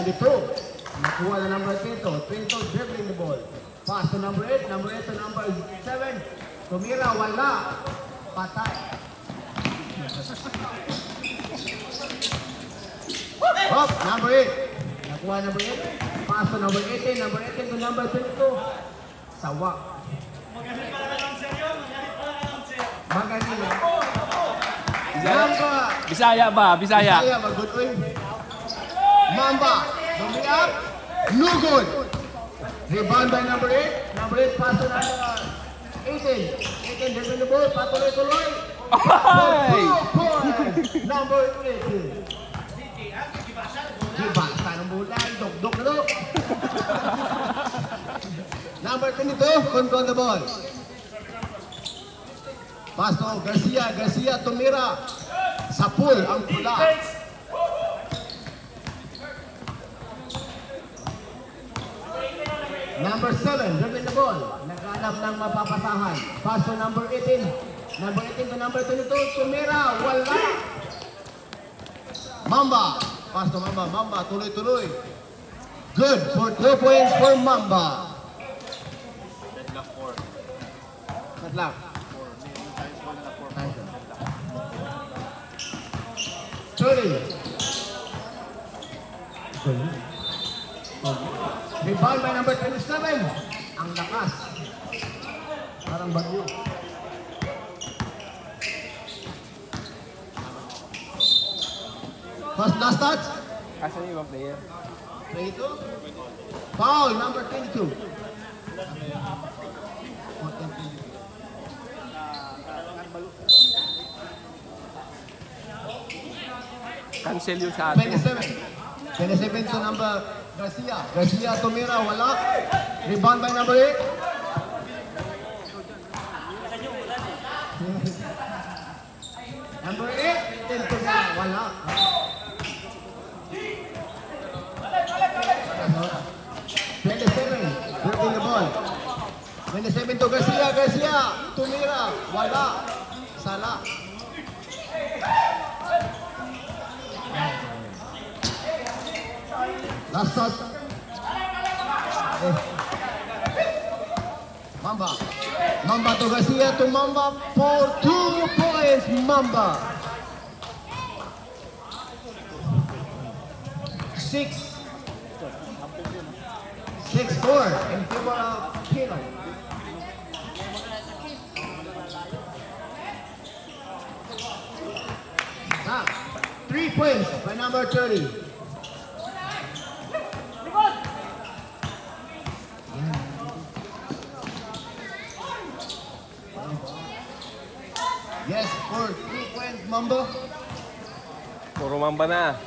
22. Nakuha na number 22. 22 dribbling the ball. Pass to number 8. Number 8 to number 7. Tumira, wala. Patay. Hop, number 8. Nakuha number 8. Pass to number 18. Number 18 to number 22. Sawa. Magaling lang. Bisaya ba? Bisaya. Bisaya ba? Good win. Mamba. Dummy up. No good. Rebound by number 8. Number 8 pass to number 18. 18 dribbling the ball. Patuloy-tuloy. Number 18. Dibasa ng bulan. Dok-dok na dok. Number 22. Control the ball. Pass to Garcia. Garcia tumira. Sa pool ang pula. Number 7, dribbling the ball. Naghanap ng mapapasahan. Pass to number 18. Number 18 to number 22. Tumira. Wala. Mamba. Pass to Mamba. Mamba. Tuloy-tuloy. Good for 2 points for Mamba. Deadlock 4. Deadlock. 30. Rebound by number 27. Ang lakas. Parang bagyo. First last touch. Asan yung ibang player? 22. Foul number 22. Cancel yung sa atin. 27. 27 to number Garcia. Garcia tumira, wala. Rebound by number 8. Number 8, tumira, wala. 27, dribbling the ball. 27 to Garcia. Garcia tumira, wala. Sala. Last shot. Mamba. Mamba to Garcia to Mamba for 2 points. Mamba. 6-4 in favor of Kilo. Now, 3 points by number 30. Yes, for 2 points, Mamba. Puro Mamba na.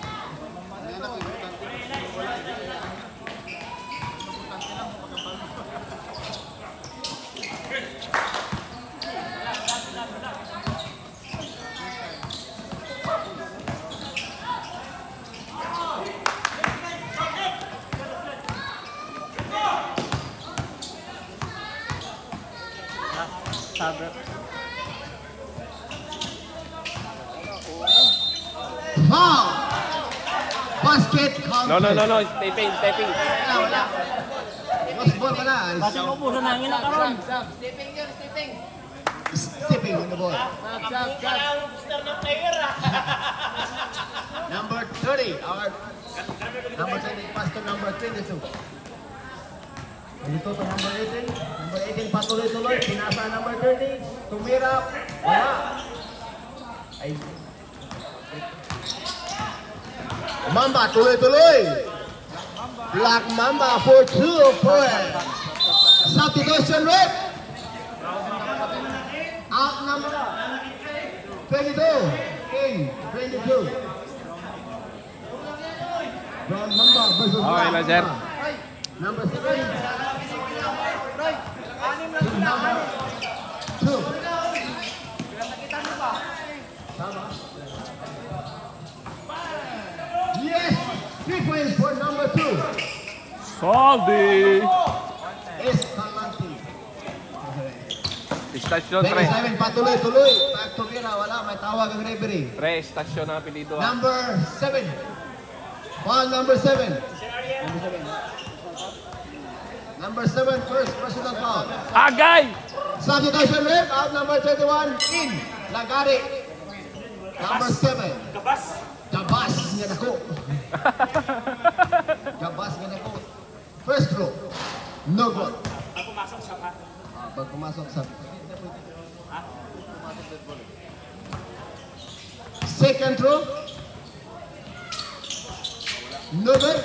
Foul! Basket counted. No. Stepping. Wala. Lost ball ka na. Bakit mo po sa nangin na karon? Stepping on the ball. Number 30. Number 30 pass to number 22. Dito to number 18. Number 18 patuloy-tuloy. Pinasa number 30. Tumira. Wala. Ay. Mamba tuloy-tuloy. Black Mamba for 2 points. Substitution rate. Out number 22. King 22. Brown Mamba versus Okay na, sir. Number 7. Number 2. Yes! 3 points for number 2. Saldi! Escalante. Istasyon 27, patuloy-tuloy. Tumira, wala. May tawag ang referee. Istasyon ang apelido. Number 7. Foul number 7. Number 7, first personal foul. Agay! Substitution rep, out number 31, in. Lagari. Number 7. Gabas nga nako. Gabas nga nako. First throw. No good. Pag pumasok sa... Second throw. No good.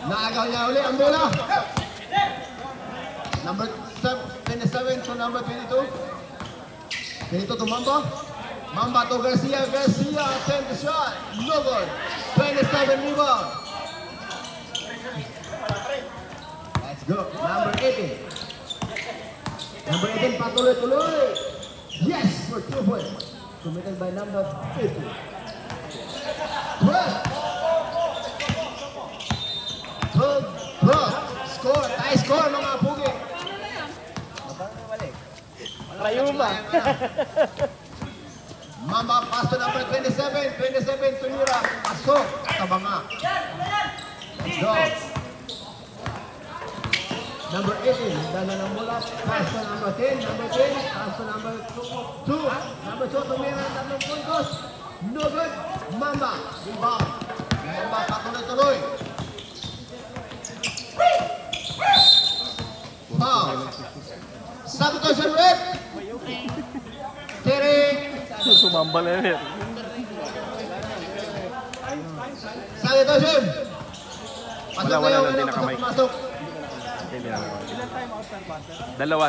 Naagaw niya uli ang bola. Number 27 to number 22. 22 to Mamba. Mamba to Garcia. Garcia attempt the shot. No good. 27 rebound. Let's go. Number 18. Number 18 patuloy-tuloy. Yes for 2 points. Committed by number 50. 12. Score. Tie score mga pugi. Layo ba? Mamba pass to number 27. 27 tumira. Pasok. Tabanga. Let's go. Number 18. Dala ng bola. Pass to number 10. Number 10. Pass to number 2. Number 2 tumira. Tatlong puntos. No good. Mamba. Rebound. Mamba patuloy-tuloy. Foul. Substitution rep. Terry. Sumamba na yun. Substitution. Pasok Wala, na yung hindi ano, nakamay. pasok. Dalawa.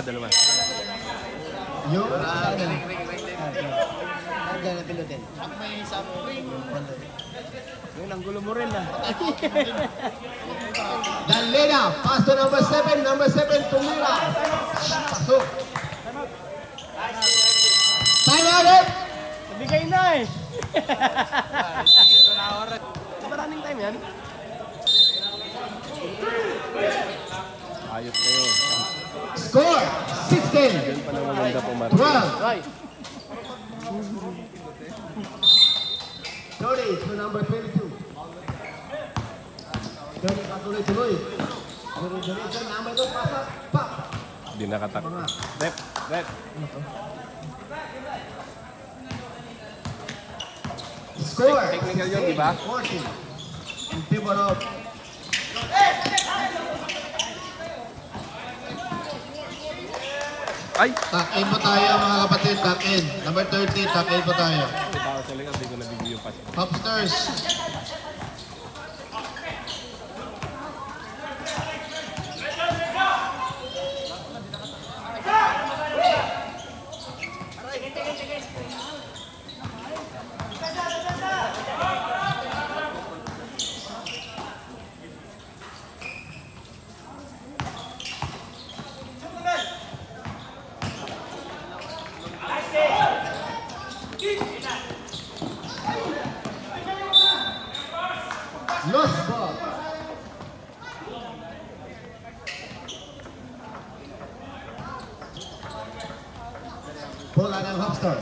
Yung Yung nanggulo mo rin ah. Dalena, pass to number 7. Number 7, tumira. Pasok. Time out it. Nabigay na eh. Maraming time yan. Ayos na yun. Score, 16. Yun pa lang maganda po, Mark. 12. Right. 30 to number 22. 30 patuloy-tuloy. Duration, number 2, pasok. Pa. Hindi nakatak. Rep. Score. Technical yun, di ba? 14. In favor of Ay! Tuck-in po tayo mga kapatid, tuck-in. Number 30, tuck-in po tayo. May tao sa likod, hindi ko nabigay yung pass. Upstairs. lost ball. Bola ng Hopstar.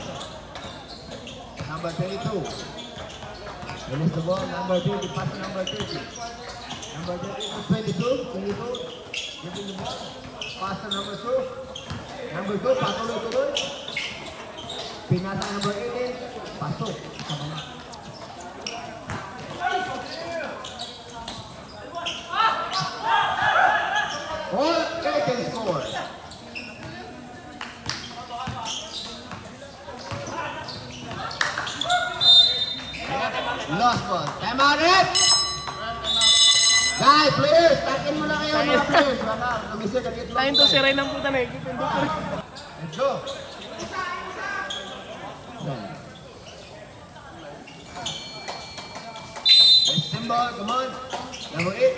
Number 22. Release the ball. Number 20. Pass to number 30. Number 22. 22. Giving the ball. Pass to number 2. Number 2. Patuloy-tuloy. Pinasa number 18. Pasok. Sa mga. All 18 scores. Lost ball. Time out it! Guys, players, takin mo na kayo mga players. Wala, lumisir ka dito. Tayo to si Ray ng puta na eh. Let's go. Nice symbol, come on. Number 8.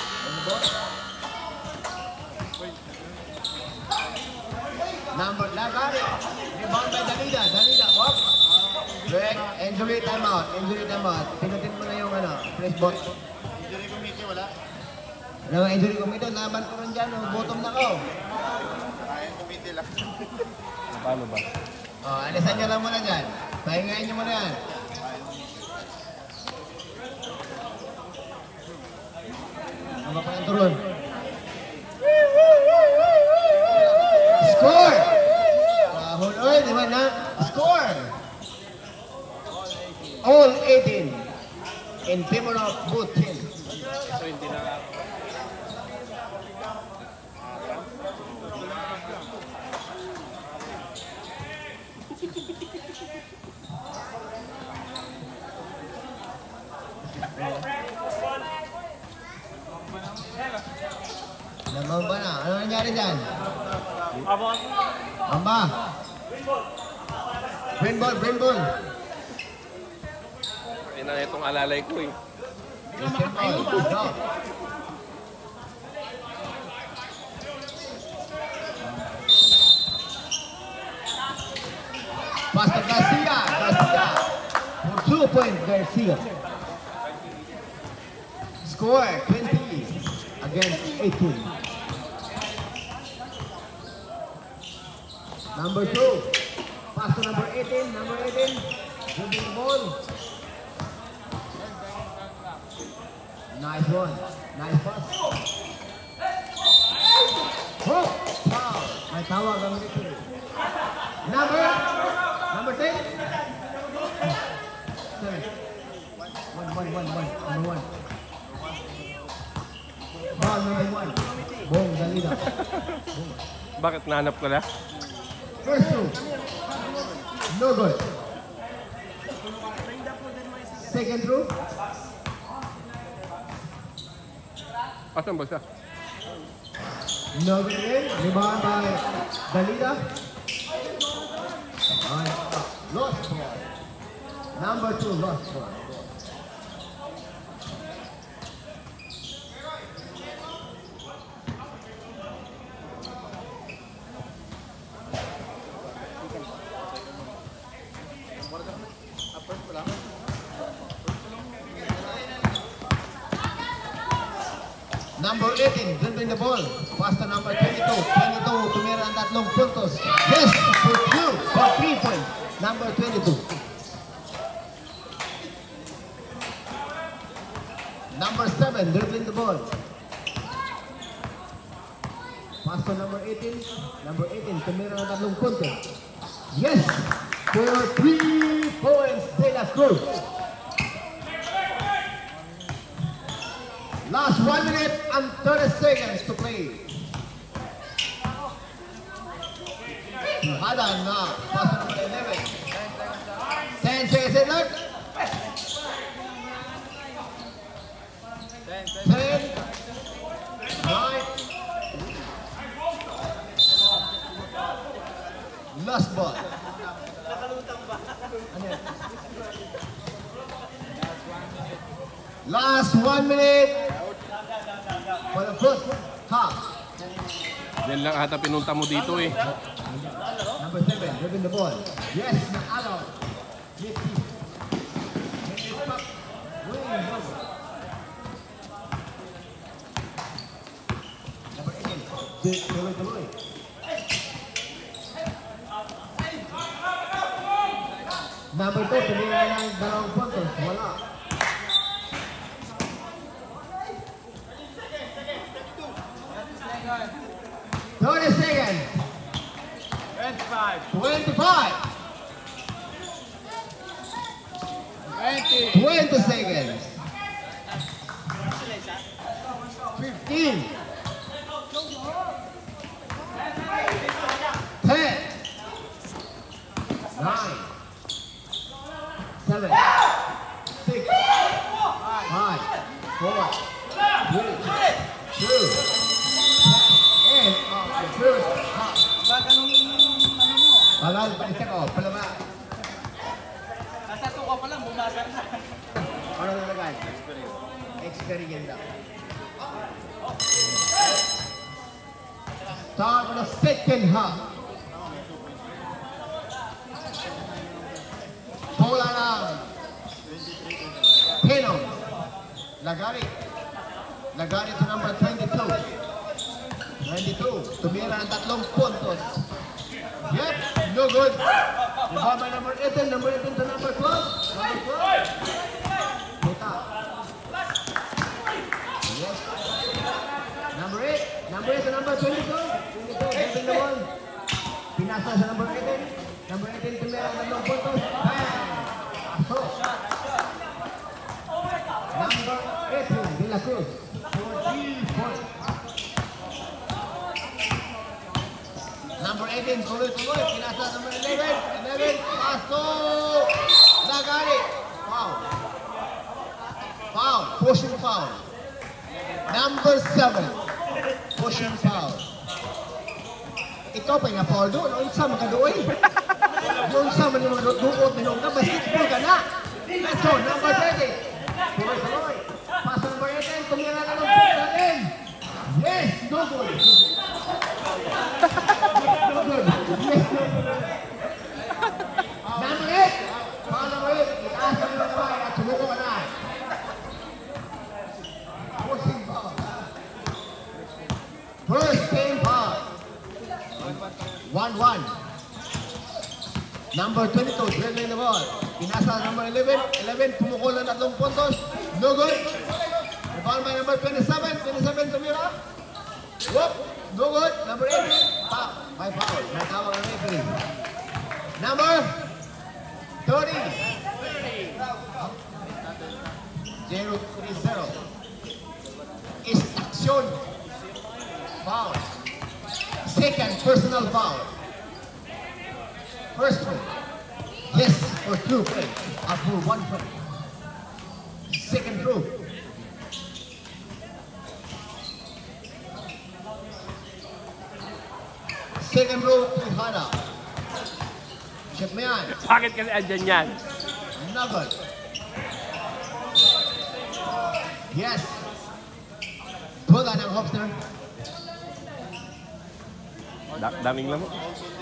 On the ball. Number, Lagari. Rebound by Danida. Danida, up. Break, injury timeout. Injury timeout. Pinutin mo na yung ano, press bot. Injury committee, wala? Ano, injury committee, laban ko rin dyan. Bottom na ko. Ayun, committee lang. Paano ba? Oh, alisan nyo lang muna dyan. Pahingayin nyo muna yan. Tama pa yung turon. Score! Huloy, di ba na? Score! All 18 in favor of both teams. So hindi na... Namamba na. Ano nangyari dyan? Mamba. Green ball, green ball. Ayun na itong alalay ko eh. Green ball. Go. Pass to Garcia. Garcia. For 2 points, Garcia. Score 20 against 18. Number 2. Pass to number 18. Number 18. Dribbling the ball. Nice one. Nice pass. Oh! Foul. May tawag ang referee. Number 10. 7. 1. Number 1. Ball number 1. Bong Dalida. Bakit nahanap ko na? First two. No good. Second throw. Asan ba siya? No good again. Rebound by Dalida. Lost ball. Number 2 lost ball. Number 18, dribbling the ball. Pass to number 22. 22, tumira ang 3 puntos. Yes, for 3 points. Number 22. Number 7, dribbling the ball. Pass to number 18. Number 18, tumira ang 3 puntos. Yes, for 3 points, De La Cruz. Last 1 minute and 30 seconds to play. Hadan na. Pass to number 11. 10 seconds left. 10. 9. Last ball. Last 1 minute for the first half. Yan lang ata pinunta mo dito eh. Number 7, dribbling the ball. Yes, Nagalo. Number 18, tuloy. Number 2, tumira ng 2 puntos. Wala. 30 seconds. 25. 25. 20 seconds. 15. 10. 9. 7. 6. 5. 4. 3. 2. End of the first half. Palal, balik ako. Palama. Nasa 2 ka pa lang, bumasa na. Ano nalagay? Experience daw. Start of the second half. Bola ng Pino. Lagari to number 22. 22. Tumira ng 3 puntos. Yep, no good. Rebound by number 18. Number 18 to number 12. Number 12. Kita. Yes. to number 22. 22, dribbling the ball. Pinasa sa number 18. Number 18, tumira ng long puntos. Bang! Pasok. Number 18, De La Cruz. 14 points. Number 18, tuloy-tuloy. Pinasa number 11. 11, pasok. Nagari. Foul. Foul. Pushing foul. Number 7. Pushing foul. Ito pa nga foul doon. Ang isa makadoy. Yung isa man yung duot minong na basketball ka na. Let's go. Number 30. Tuloy-tuloy. Pass number 18. Tumira na ng natin. Yes. No good. No good. Yes. No good. Number 8. Foul number 8. Itaas ka nyo naman at sumuko ka na. Pushing foul. First game foul. 1-1. Number 22, dribbling the ball. Pinasa number 11. 11, pumukul ng 3 puntos. No good. Rebound by number 27. 27, tumira. Whoop. No good. Number 18, foul. By foul. Natawag ang referee. Number 30. 0-3-0. Is action. Foul. Second personal foul. First one. Yes, for 2 points. For 1 point. Second throw. Second row to Hana. Check me on. Bakit kasi andyan yan? Nugget. Yes. Bola ng Hofstra. Daming lamo.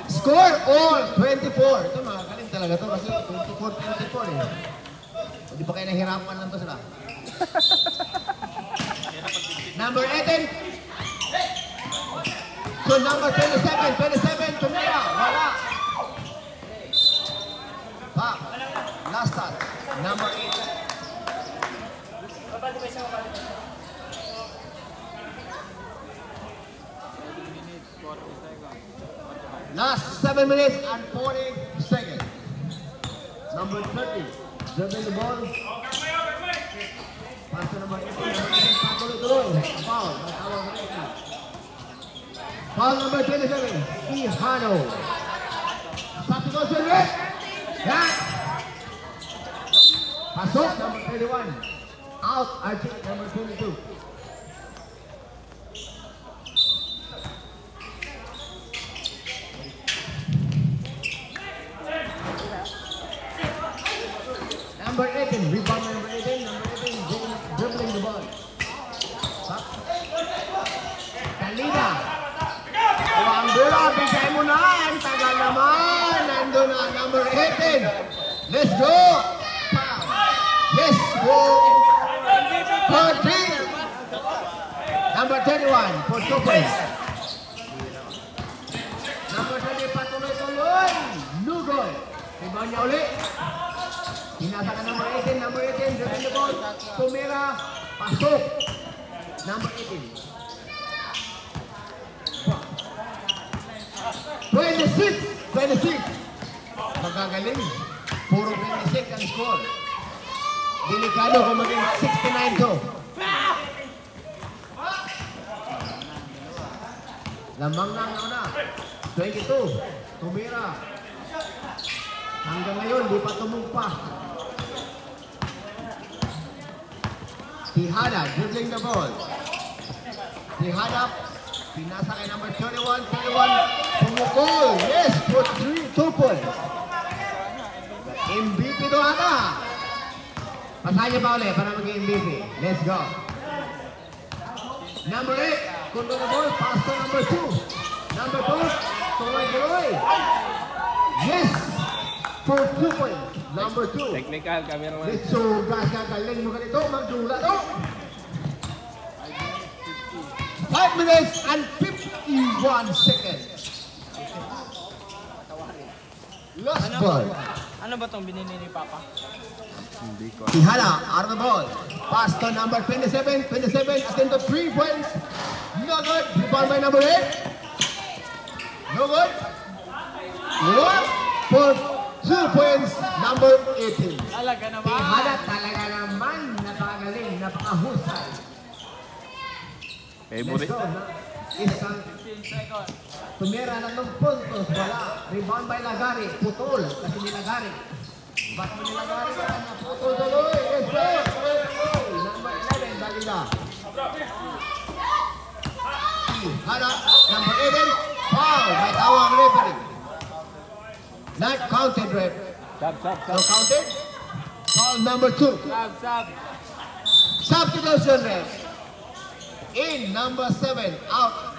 Score all 24. Ito mga galing talaga to kasi 24-24 eh. Hindi pa kayo nahirapan lang to sila. Number 18. So number 27. Tumira. Wala. Back. Last touch. Number 8. Last 7 minutes and 40 seconds. Number 30, dribbling the ball. Pass to number 18. Tuloy-tuloy. Foul. Foul number 27, Ihano. Substitution rate. Yeah. Pasok, number 31. Out, Archie, number 22. Number 18, rebound number 18, dribbling the ball. Kalina. Ang bola, bigay mo na. Ang tagal naman. Nandun na, number 18. Let's go. Yes, go. 14. Number 31, for 2 points. Number 30, patuloy-tuloy. No goal. Rebound niya ulit. Pinasa ka number 18, dribbling the ball. Tumira, pasok. Number 18. 26. Magagaling. Puro 26 ang score. Delikado kung maging 69 to. Lamang na ang una. 22. Tumira. Hanggang ngayon, di pa tumugpa. Tihada, dribbling the ball. Tihada, pinasa kay number 31. Pumukol. Yes, for 2 points. MVP to ata. Pasahan niya pa ulit para maging MVP. Let's go. Number 8, control the ball. Pass to number 2. Number 2, tuloy-tuloy. Yes, for 2 points. Number 2. Technical, cameraman. Let's go, guys. Galing mo ganito. Magdula to. 5 minutes and 51 seconds. Last ball. Ano ba itong binili ni Papa? Tihada, out of the ball. Pass to number 27. 27, attempt to 3 points. No No good. Rebound by number 8. No good. One for 2 points, number 18. Talaga naman. Tihada talaga naman. Napakagaling, napakahusay. Favorite. Nesto na isang 15 seconds. tumira ng puntos. Wala. Rebound by Lagari. Putol. Kasi ni Lagari. Bato ni Lagari. Putol tuloy. Yes, sir. Number 11, Dalila. Tihada, number 11. Foul. May tawang referee. Not counted, ref. Sab. No counted. Foul number 2. Sab. Substitution, ref. In number 7, out.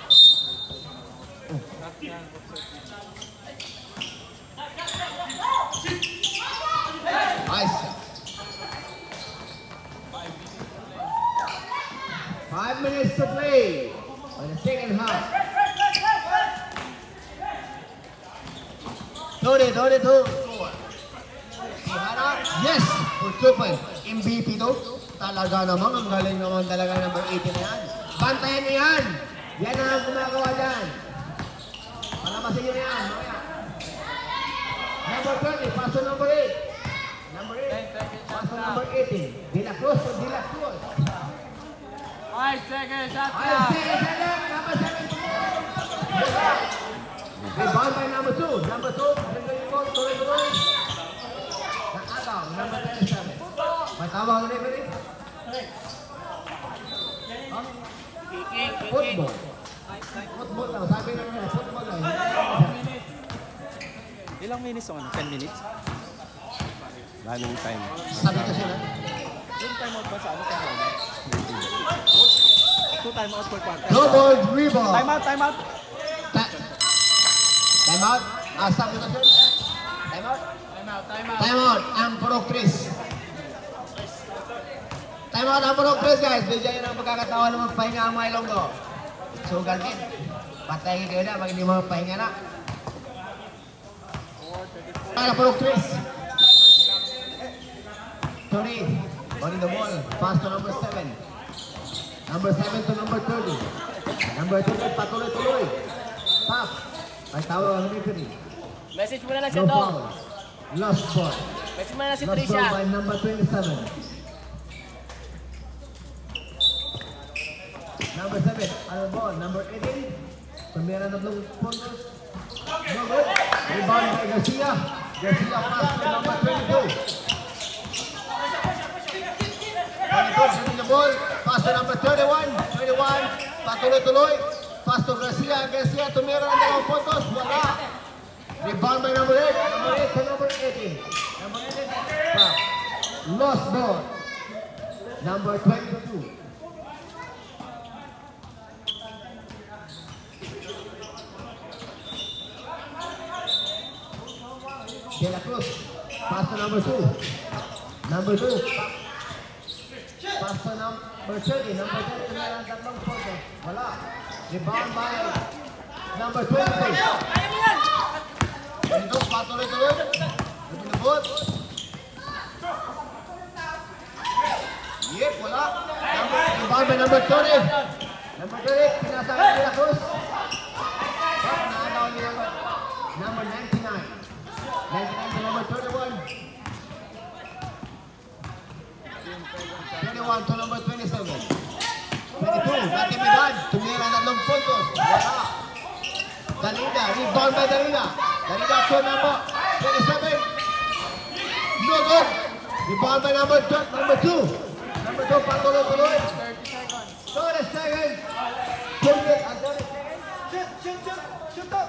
Nice. 5 minutes to play on the second half. 32 score. Yes, for 2 points. MVP to. Talaga naman, ang galing naman talaga number 18 na yan. Bantayan niyo yan. Yan ang gumagawa dyan. Palabasin niyo na yan. Mamaya. Number 20, paso number 8. Number 8, paso number 18. De La Cruz. 5 seconds, shot Ay, clock. sige, number 7. Rebound by number 2. Number 2, tuloy. Nakagaw, number 27. May tawag ang referee? Football. Football lang. Sabi na nila, football lang. Ilang minutes on? 10 minutes? Running time. Sabi ko sila. Yung time out ba sa ano? 2 time out per quarter. No ball, rebound. Time out. Time out. Sabi ko sila. Time out. Time out. Ang Puro Chris. Time out ang Puro Chris, guys. Bigyan nyo ng pagkakatawa na magpahinga ang mga ilonggo. Sugal din. Patayin kayo na pag hindi magpahinga na. Para Puro Chris. Tony, on the ball. Pass to number 7. Number 7 to number 30. Number 30, patuloy-tuloy. Pop. Ay tawag ang referee. Message mo na lang siya, No Dong. foul. Lost ball. Message mo na lang si Lost Trisha. ball by number 27. Number 7, ano ball? Number 18. Tumira na blue puntos. No good. Rebound by Garcia. Garcia pass to number 22. 22, shooting the ball. Pass to number 31. 21, patuloy-tuloy. Pass to Garcia. Garcia tumira ng dalawang puntos. Wala. Rebound by number 8. Number 8 to number 18. Number 18. Back. Lost ball. Number 22. De La Cruz. Pass to number 2. Number 2. Pass to number 30. Number 30 tumira ng tatlong puntos. Wala. Rebound by number 23. Ito, patuloy-tuloy. Pinabot. Yep, wala. Rebound by number 30. Number 30, pinasang De La Cruz. Nakagaw niya number 99. 99 to number 31. 21 to number 27. 22, Natividad. Tumira na ng puntos. Wala. Dalida, rebound by Dalida. Dalida to number 27. No good. Rebound by number 2. Number 2, patuloy-tuloy. 30 seconds. Shoot it. 30 seconds. Shoot up.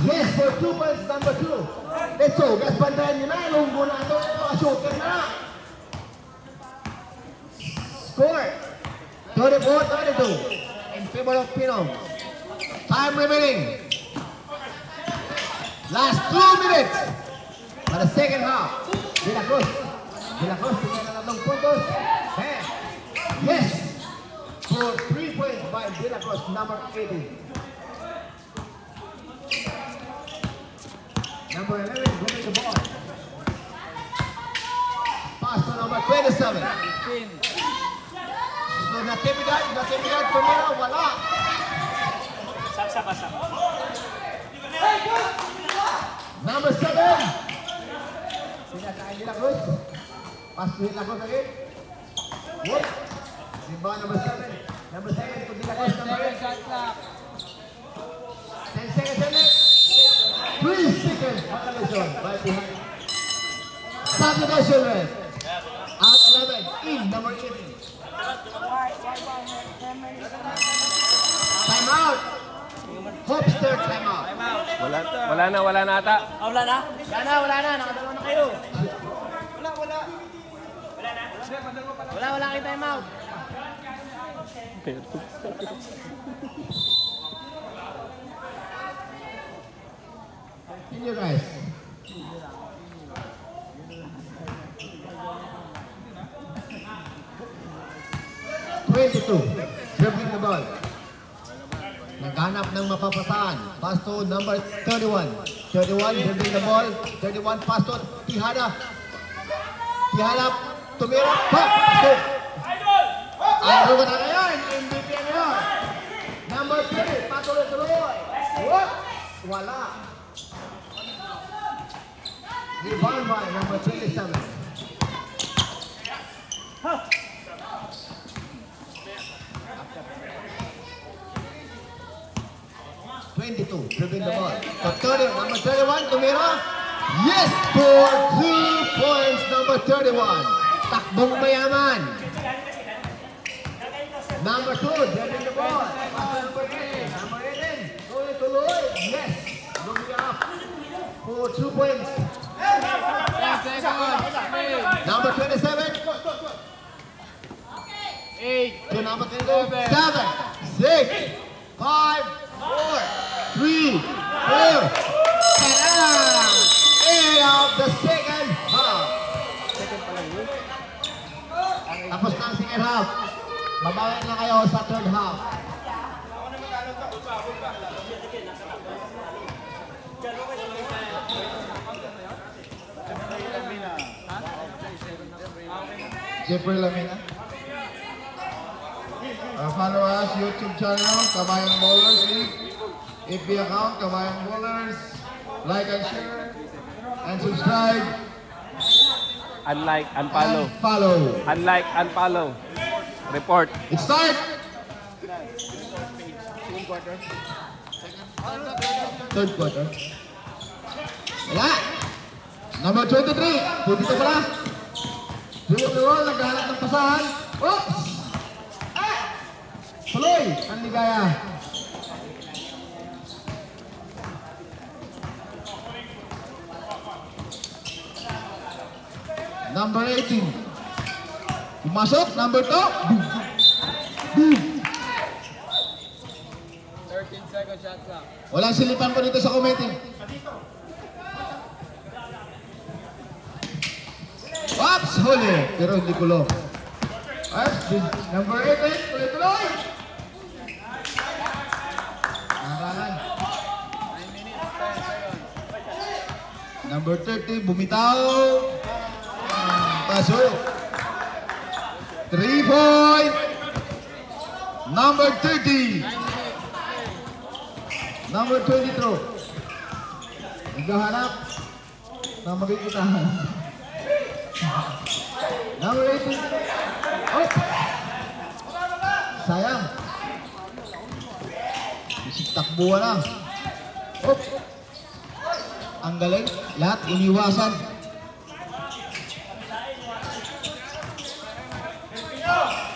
Yes, for 2 points, number 2. Let's go. Gas bandayan nyo na. Lunggo na ito. Shooter na. Score. 34-32. In favor of Pino. Time remaining. Last 2 minutes. For the second half. De La Cruz. De La Cruz. Tingnan na ng puntos. Yes. For 3 points by De La Cruz, number 18. Number 11, winning the ball. Pass to number 27. Pasto Natividad, tumira, wala. Saksa. Number 7. Sinasaan nila Cruz. Pasto nila Cruz again. Whoop. Rebound number 7. Number 7 to nila Cruz. Number 8. 10 seconds in it. 3 seconds. Violation. Right behind. Substitution ref. Out 11. In number 18. Time out. Hopster time out. Wala na ata. Wala na? Wala na. Nakadalawa na kayo. Wala kayo time out. Continue guys. Dribbling the ball. Naghanap ng mapapasahan. Pasto number 31. 31 dribbling the ball. 31 Pasto. Tihada. Tumira. Pasto. Ano ba na yan? MVP niya. Number 3. Patuloy. What? Wala. Rebound by number 27. Dribbling the ball. Number 31, Tumira. Yes, for 2 points, number 31. Takbong mayaman. Number 2, dribbling the ball. Number 18. Number 18. Tuloy. Yes. Lumiyap. For 2 points. Number 27. 8. To number 27. 7, 6, 5, 4, 3, 4, and end of the second half. Tapos na ang second half. Babawi na kayo sa third half. Jeffrey Lamina. Follow us YouTube channel, Kabayang Bowlers League. FB account, Kabayang Bowlers. Like and share. And subscribe. Unlike, unfollow. And follow. Unlike, unfollow. Report. It start. Third quarter. Wala. Number 23. Dito pala. Dito pala. Naghahanap ng pasahan. Oops! Tuloy. Ang ligaya. Number 18. Pumasok. Number 2. Boom. 13 seconds shot clock. Walang silipan po dito sa committee. Oops! Huli. Pero hindi kulo. Number 18. Tuloy-tuloy. Naralan. 9 minutes, 10 seconds. Number 30. Bumitaw. Pasok. 3 point. Number 30. Number 22. Naghahanap ng magkikitahan. Number 18. Oh! Sayang. Isip takbuhan na. Oh! Ang galing. Lahat iniwasan.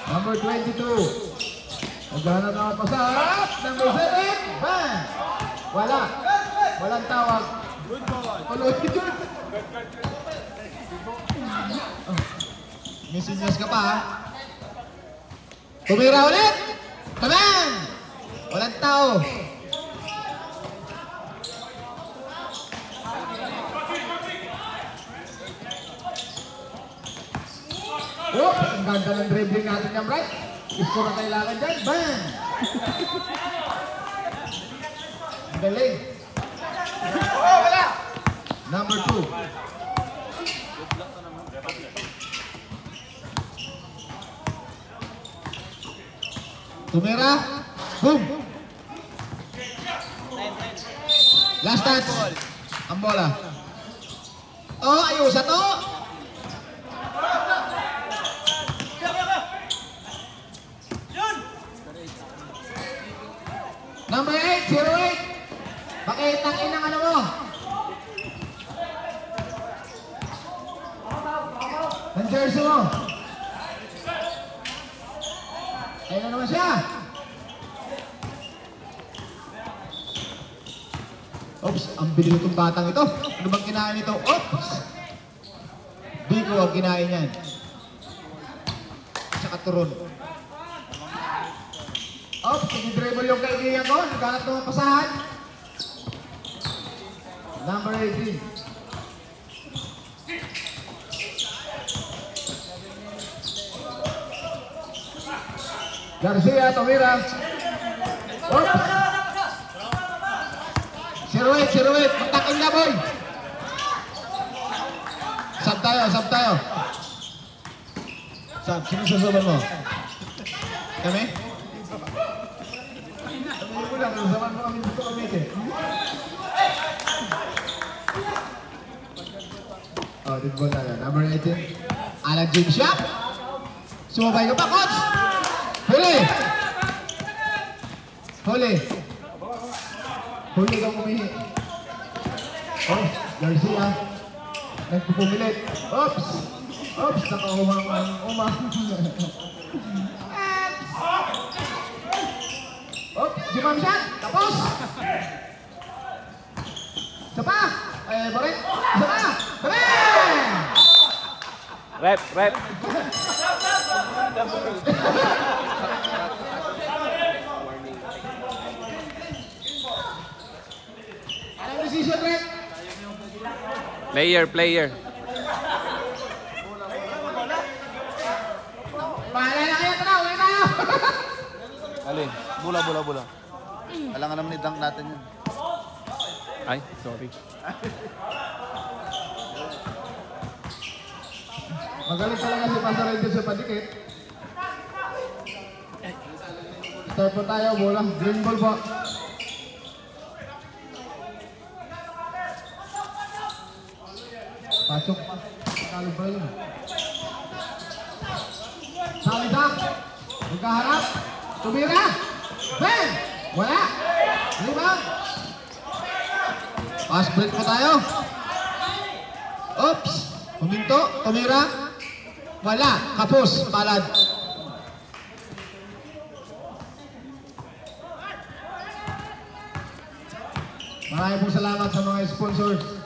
Number 22. Naghahanap ng pasarap. Number 7. Bang! Wala. Walang tawag. Good ball. Tuloy. May sinyas ka pa ha. Tumira ulit. Tabang! Walang tao. Oh, ang ganda ng dribbling natin yung right. Isko na kailangan dyan. Bang! Ang galing. Oh, wala! Number 2. Tumira. Boom. Last touch. Ang bola. Oh, ayusa to. Number 8, 08. Bakit ang inang ano mo? Ang jersey mo. Ayun na naman siya. Oops, ang bilis itong batang ito. Ano bang kinain nito? Oops! Bigo ang kinain yan. Tsaka turon. Oops, sinidribble yung kaibigan ko. Naghanap ng pasahan. Number 18. Garcia, Tomira. Oops! 08, magtakin na boy. Sub tayo. Sub, sino susuban mo? Kami? Kami mo lang, susuban mo kami dito kami eh. Oh, dito ba tayo? Number 18. Alan James Shop. Sumabay ka pa, coach! Huli kang umihi. Oh, Garcia. Nagpupumilit. Oops! Nakahumang umang. Oops! Jumam shot! Tapos! Isa pa! Barit! Isa pa! Barit! Rep. Anong decision, Red? Player. Bahala na kayo, tara, uwi tayo! Alin? Bola. Alangan naman i-dunk natin yun. Ay, sorry. Magaling talaga si Pastor Ranger sa padikit. Start po tayo, bola. Green ball po. Pasok. Talo pa yun. Salidak. Magkaharap. Tumira. Ben! Wala. Rebound. Pass break po tayo. Oops. Huminto. Tumira. Wala. Kapos. Palad. Maraming pong salamat sa mga sponsors.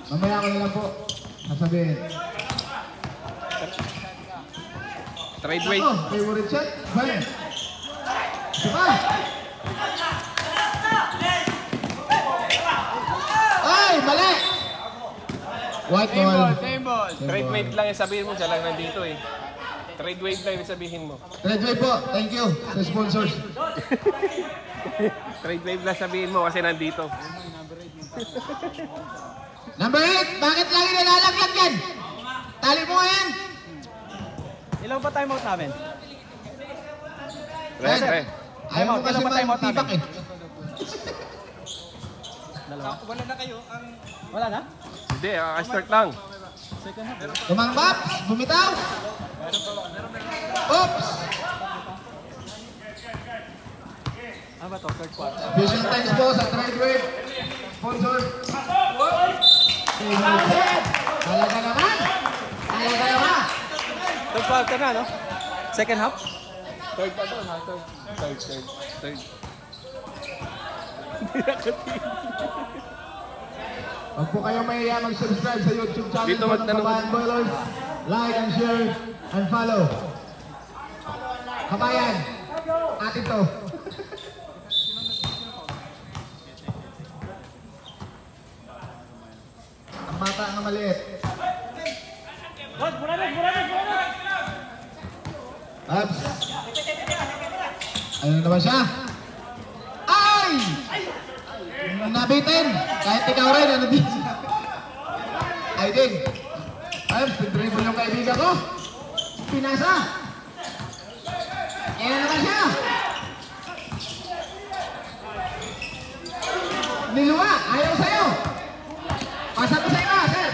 Mamaya ko na lang po sasabihin. Trade weight. Ako, favorite shot. Ben. Isa pa. Ay, mali. White ball. Same ball. Trade weight lang yung sabihin mo. Siya lang nandito eh. Trade weight lang yung sabihin mo. Red Wave po. Thank you sa sponsors. Trade weight lang sabihin mo kasi nandito. Number 8, bakit lagi nalalaglag yan? Tali mo nga yan. Ilang pa timeout namin? Re. Ayaw mo kasi mag-tibak eh. Wala na kayo. Wala na? Hindi, start lang. Tumambap, bumitaw. Oops. Ano ba to? Third quarter. Vision times po sa Red Wave. Sponsor. Talaga naman. Third quarter na, no? Second half? Third pa doon ha. Third. Huwag po kayong mahiya mag-subscribe sa YouTube channel Dito po ng magtanong. Kabayan Boilers. Like and share and follow. Kabayan, atin to. Ang bata nga maliit. Ups. Ano naman siya? Ay! Nabitin! Kahit ikaw rin, ano din? Ay, ding. Ups, dribble yung kaibigan ko. Pinasa. Yan na naman siya. Niluwa, ayaw sa'yo. Pasa ko sa iba, sir.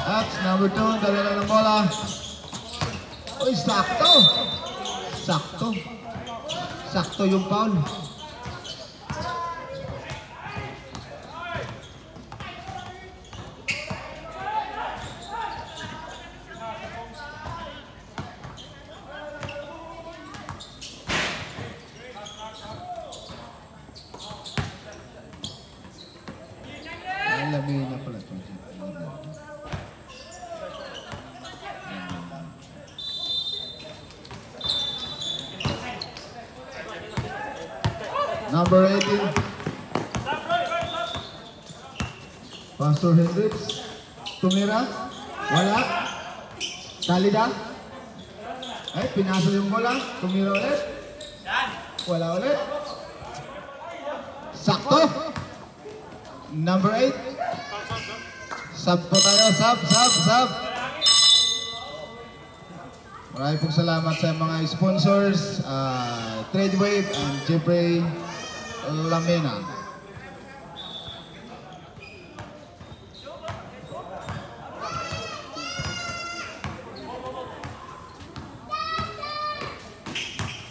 That's number 2, dala lang ng bola. Uy, sakto. Sakto. Sakto yung foul. Alamin na pala ito. Number 18. Pastor Hendricks. Tumira. Wala. Talida. Ay, pinasa yung bola. Tumira ulit. Wala ulit. Sakto. Number 8. Sub po tayo. Sub. Maraming pong salamat sa mga sponsors, Tradewave and Jeffrey Lamena.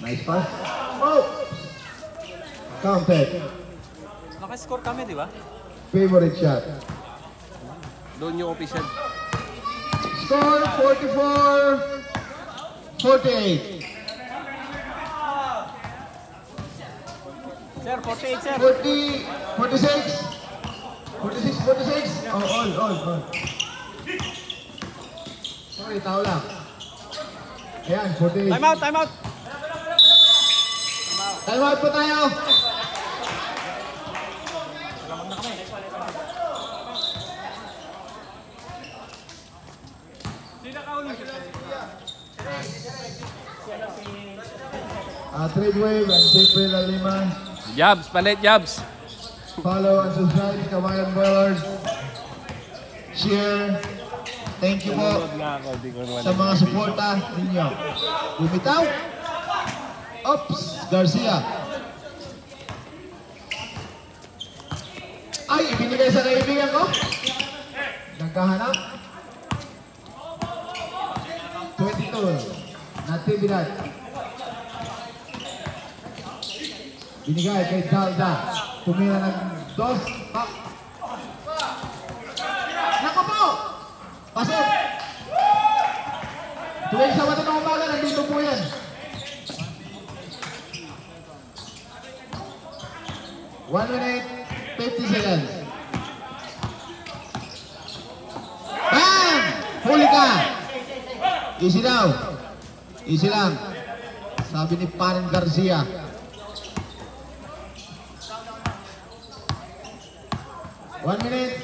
Nice pass. Oh! Counted. Naka-score kami, di ba? Favorite shot. Doon yung official. Score 44-48. Sir, 48, sir. 40, 46. 46. Oh, all. Sorry, tao lang. Ayan, 48. Time out. Time out po tayo. Tradewave and Jeffrey Lalima. Jabs, palit jabs. Follow and subscribe sa Kabayan Ballers. Share. Thank you po sa mga suporta ninyo. Bumitaw. Oops, Garcia. Ay, ibinigay sa kaibigan ko. Nagkahanap. 22. Natividad. Binigay kay Dalda. Tumira ng 2. Naku po! Pasok! Tuwing sa mata ng umaga, nandito po yan. One minute, 50 seconds. Bam! Huli ka! Easy daw. Easy lang. Sabi ni Parin Garcia. One minute,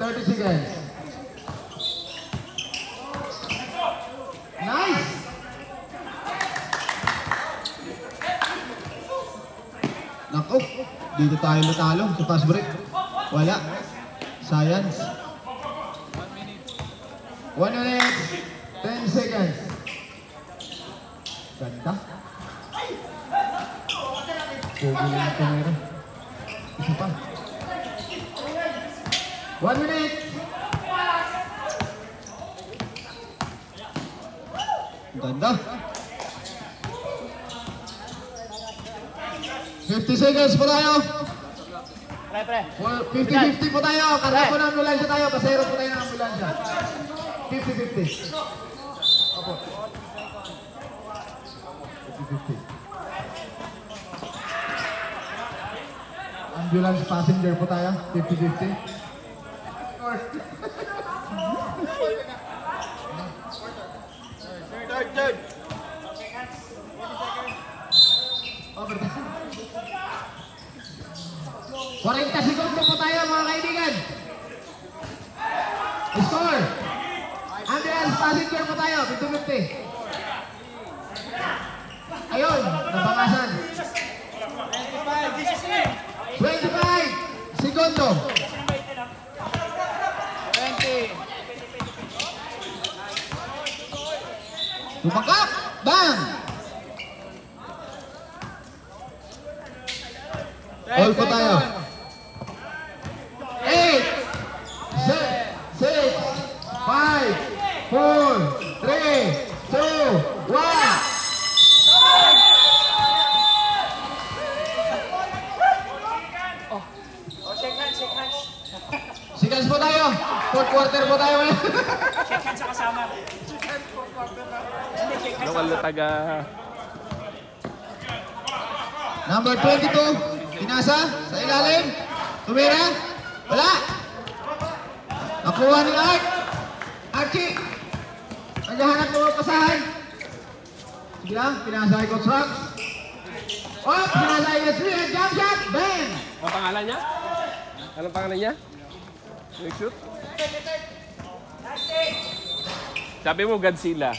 30 seconds. Nice! Naku, dito tayo natalo sa fast break. Wala. Science. 1 minute, 10 seconds. Ganda. Pogi yung kamera. Isa pa. 1 minute. Ganda. 50 seconds po tayo. Pre. 50-50 po tayo. Karga po ng ambulansya tayo. Pasero po tayo ng ambulansya. 50-50. Opo. 50-50. Ambulance passenger po tayo. 50-50. Third. Overtime. 40 segundo po tayo mga kaibigan. Score. Ambulance passenger po tayo. 50-50. Ayun, nabangasan. 25 segundo. 20. Bumagak! Bang! All po tayo. 8, 6, 5, 4, 3, 2, 1. Seconds po tayo. Fourth quarter po tayo. Shake hands sa kasama. Lokal na taga... Number 22. Pinasa sa ilalim. Tumira. Wala. Nakuha ni Art. Archie. Naghahanap mo pasahan. Sige lang. Pinasa kay Coach Rock. Oh, pinasa kay Yesri. Jump shot. Bang. Ang pangalan niya? Anong pangalan niya? Next shoot? Sabi mo Godzilla.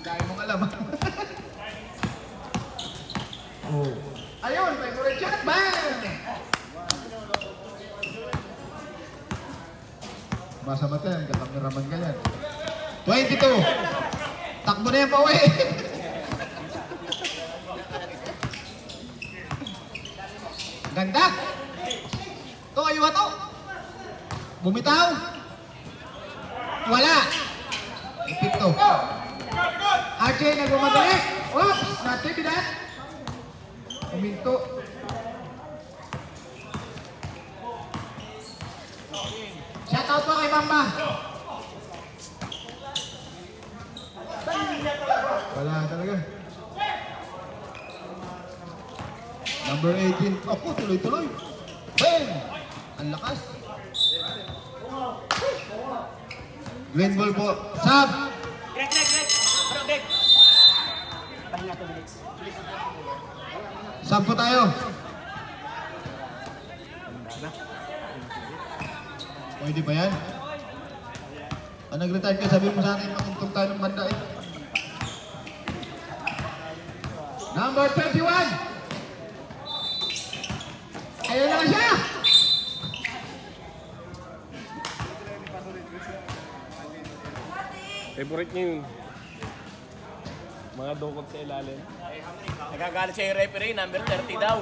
Dahil mong alam. Oh. Ayun, favorite shot. Bang. Masa mata yan, katamiraman ka yan. 22. Takbo na yan pa uwi. Ganda. Ito, ayuha to. Bumitaw. Wala. Ipit to. Archie, nagmamadali. Oops, not to that. Uminto. Shout out po kay Mamba. Wala talaga. Number 18. Ako, tuloy-tuloy. Bang! Ang lakas. Green ball po. Sub! Greg. Bro, Greg. Pahinga 2 minutes. Sub po tayo. Pwede ba yan? Nag-retire ka, sabi mo sa akin, makintong tayo ng banda eh. Number 21. Ayun na siya! Favorite niyo yung mga dukot sa ilalim. Nagagalit siya yung referee, number 30 daw.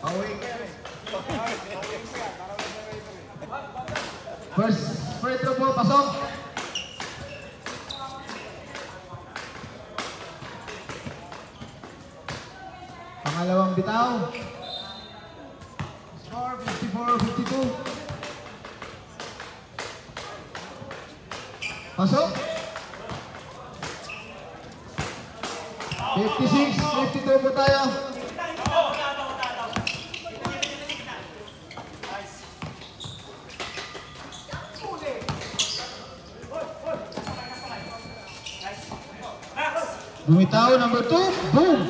Away. First free throw po, pasok. Pangalawang bitaw. Score 54-52. Pasok. 56-52 po tayo. Bumitaw, number 2. Boom!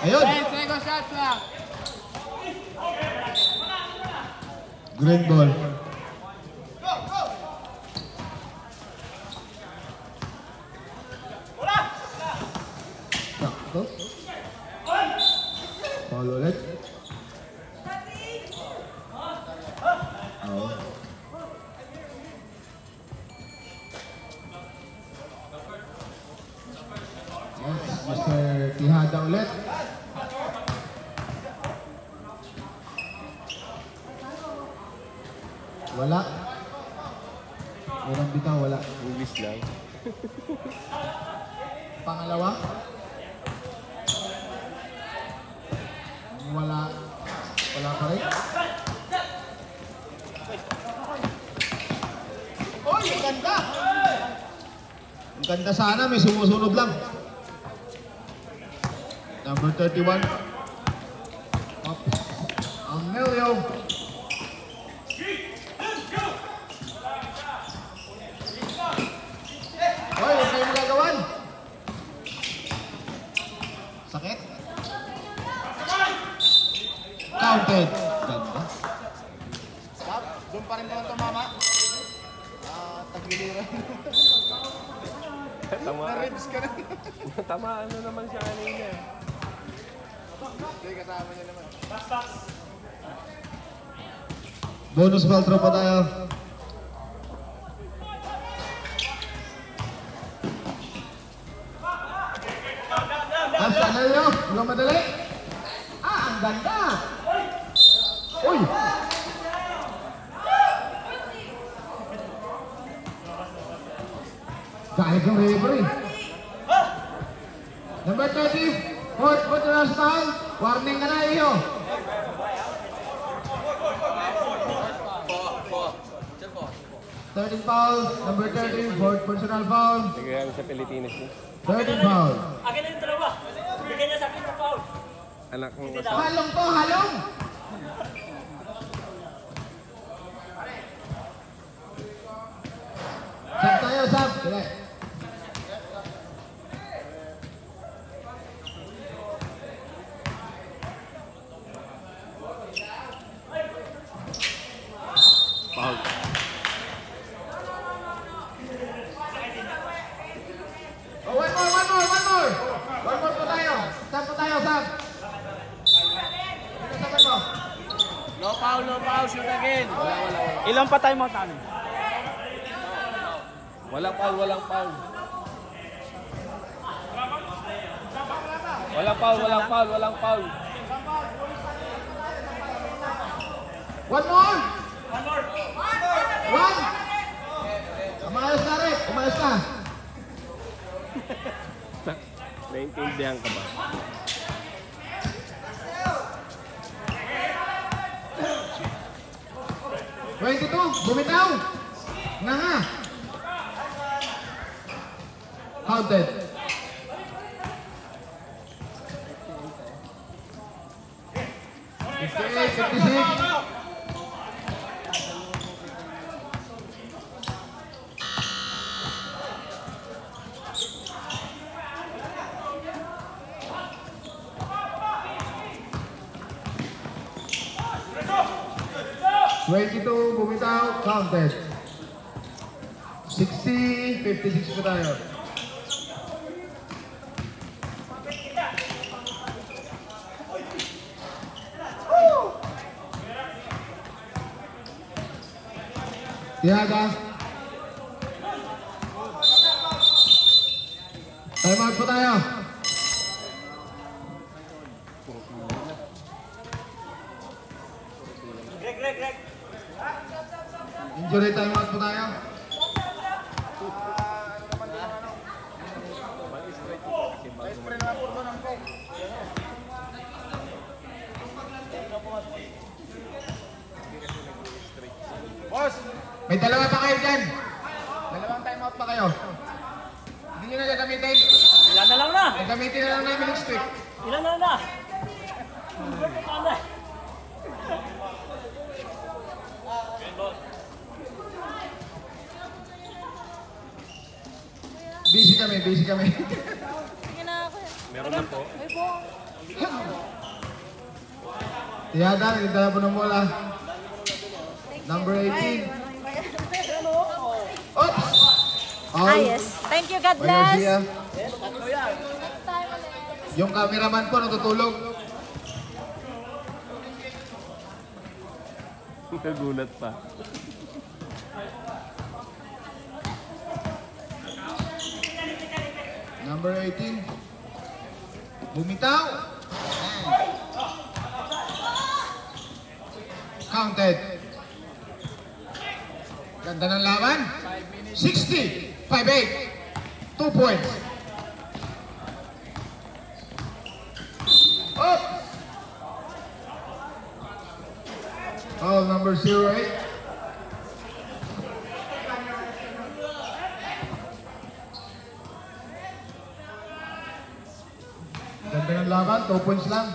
Ayun. Second shot lang. Green ball. Sakto. Foul ulit. Oh. Yes, Mr. Tihada ulit. Wala. Walang bitaw, wala. English lang. Pangalawa. Wala. Wala pa rin. Oy, ang ganda! Ang ganda sana, may sumusunod lang. Number 31. Amelio. Hoy, huwag kayo magagawan. Sakit. Counted. Ganda. Stop. Doon pa rin naman ito, mama. Tagiliran. Tama. Na-ribs ka na. Tama, ano naman siya kanina. Hindi, kasama niya naman. Bonus foul throw pa tayo. Sana yun. Huwag madali. Ang ganda. Uy. Galit ng referee. Number 30, fourth quarter foul. Warning ka na iyo. Third foul, number 30, fourth personal foul. Nagayaan sa Pilipinas niya. Third foul. Akin na yung dalawa. Bigyan niya sa akin ng foul. Anak mo Halong to, halong. Sab tayo, sab. Sige. foul. Oh, one more. One more po tayo. Sab po tayo, sab. Ito saban mo. No foul, shoot again. Ilang pa tayo mga tanong? Walang foul. Walang foul. One more. One. Umayos ka rin. Umayos ka. Naintindihan ka ba? Bumitaw. Na nga. Counted. Okay, 56. Bumitaw, counted. 60, 56 pa tayo. Tiaga. Time out po tayo. Greg. Injury time out po tayo. Boss! May dalawa pa kayo dyan. Dalawang time out pa kayo. Hindi nyo na gagamitin. Ilan na lang na. Gagamitin na lang namin next week. Ilan na lang na. Busy kami. Sige na ako. Meron na po. May buong. Tiada, nagdala po ng bola. Number 18. Oops! Ah, yes. Thank you, God bless. Garcia. Yung cameraman po natutulog. Nagulat pa. Number 18. Bumitaw. Counted. Ganda ng laban. 60. 5-8. 2 points. Oh! Foul number 08. Ganda ng laban, 2 points lang.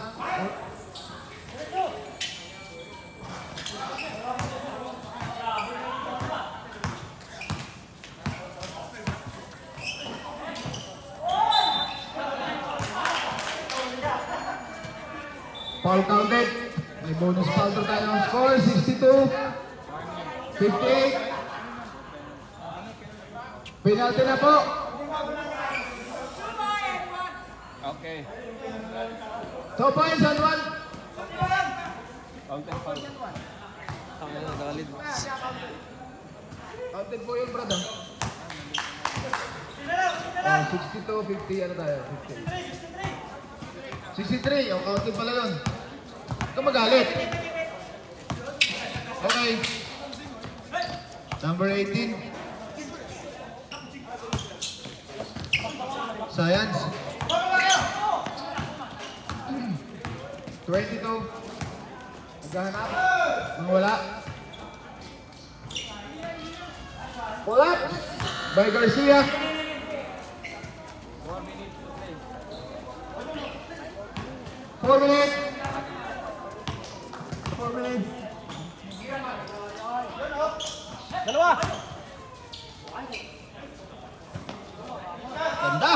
Foul counted. May bonus foul to tayo. Score 62. 58. Penalty na po. Okay. 2 points and 1. Counted foul. Counted po yun, brad, ah. 62, 50, ano tayo? 63, oh, counted pala yun. Huwag ka magalit. Okay. Number 18. Science. 22. Naghahanap. Mga wala. Pull up by Garcia. 4 minutes. 4 minutes. Dalawa! Ganda.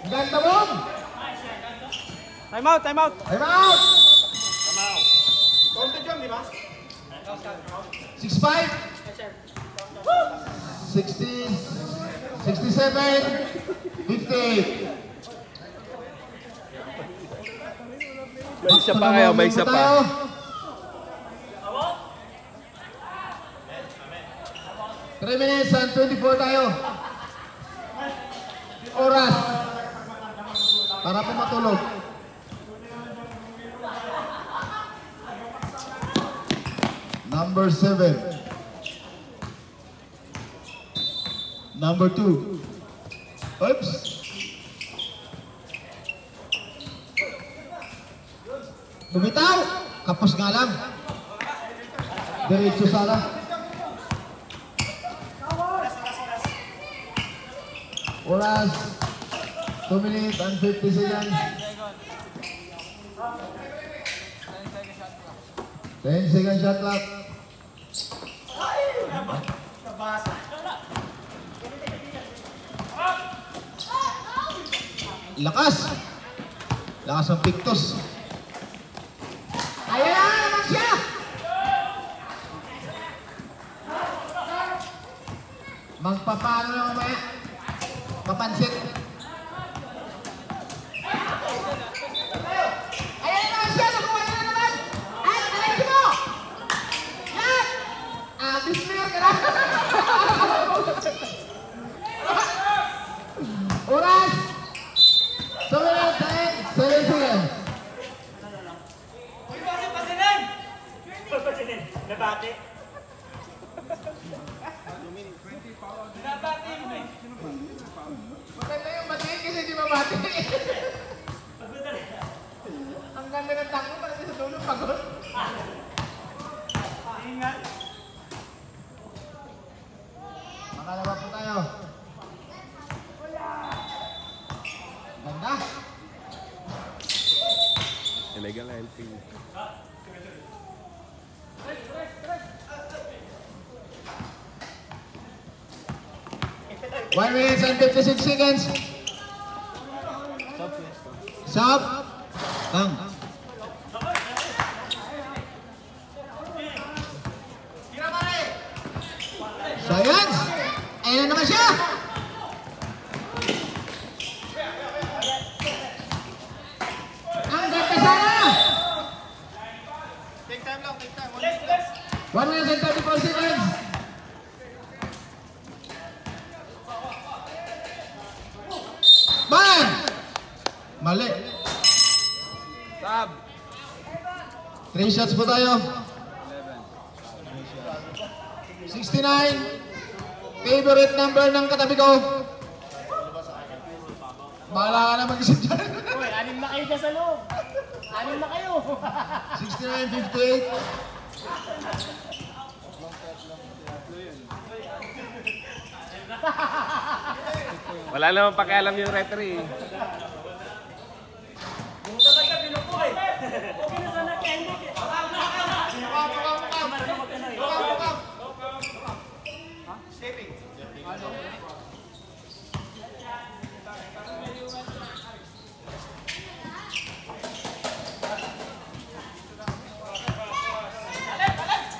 Ganda mo. Time out, time out! Time out. 6-5. 60. 67. 58. May isa pa kayo, may isa pa. Tayo. Three minutes and 24 tayo. Oras. Para po matulog. Number 7. Number 2. Oops. Lumitaw. Kapos nga lang. Diretso sana. Oras. 2 minutes and 50 seconds. 10 second shot clock. Lakas. Lakas ng Pictos. Ayan na naman siya. Magpapalo na mamaya. Papansit. Ayan na naman siya. Nakuha niya na naman. Ay, alaysi mo. Yan. Bismillah ka na. Oras. 7 seconds. Nabati. Maganda yung batiin kasi di mabati. Ang ganda ng tango para sa dulo pagod. Ingat. Makalawa po tayo. Ganda. Illegal entry. One minute and 56 seconds. Stop. Bang. Science. Ayan na naman siya. Ang ganda sana. Take time lang, take time. 1 minute and 34 seconds. Bang! Mali. Sab! 3 shots po tayo. 69. Favorite number ng katabi ko. Bahala ka na mag-isip dyan. Uy, 6 na kayo dyan sa loob. 6 na kayo. 69, 58. Wala naman pakialam yung referee. Yung talaga binuko eh. Okay na sana Kenny.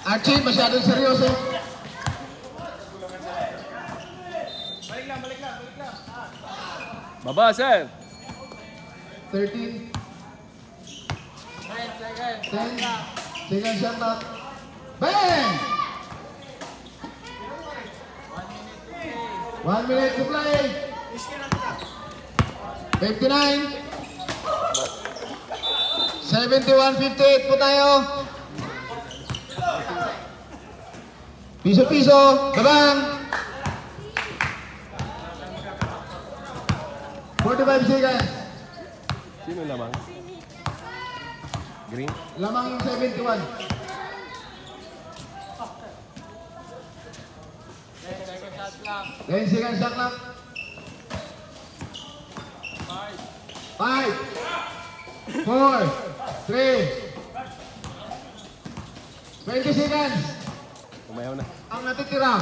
Archie, masyadong seryoso. Baba, sir. 13. 10 second shot clock. Bang! 1 minute to play. 59. 71-58 po tayo. Piso-piso. Babang. 45 seconds. Sino lamang? Green? Lamang yung 71. 10 seconds shot clock. 5, 4, 3, 20 seconds. Umayaw na. Ang natitira.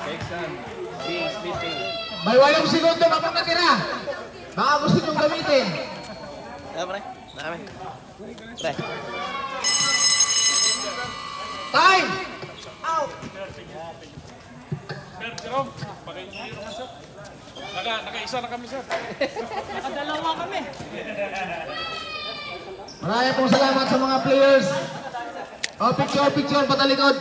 Texan. B, splitting. May 8 segundo kapag natira. Baka gusto niyong gamitin. Time! Naka-isa na kami, sir. Nakadalawa kami. Maraming pong salamat sa mga players. O, picture, patalikod.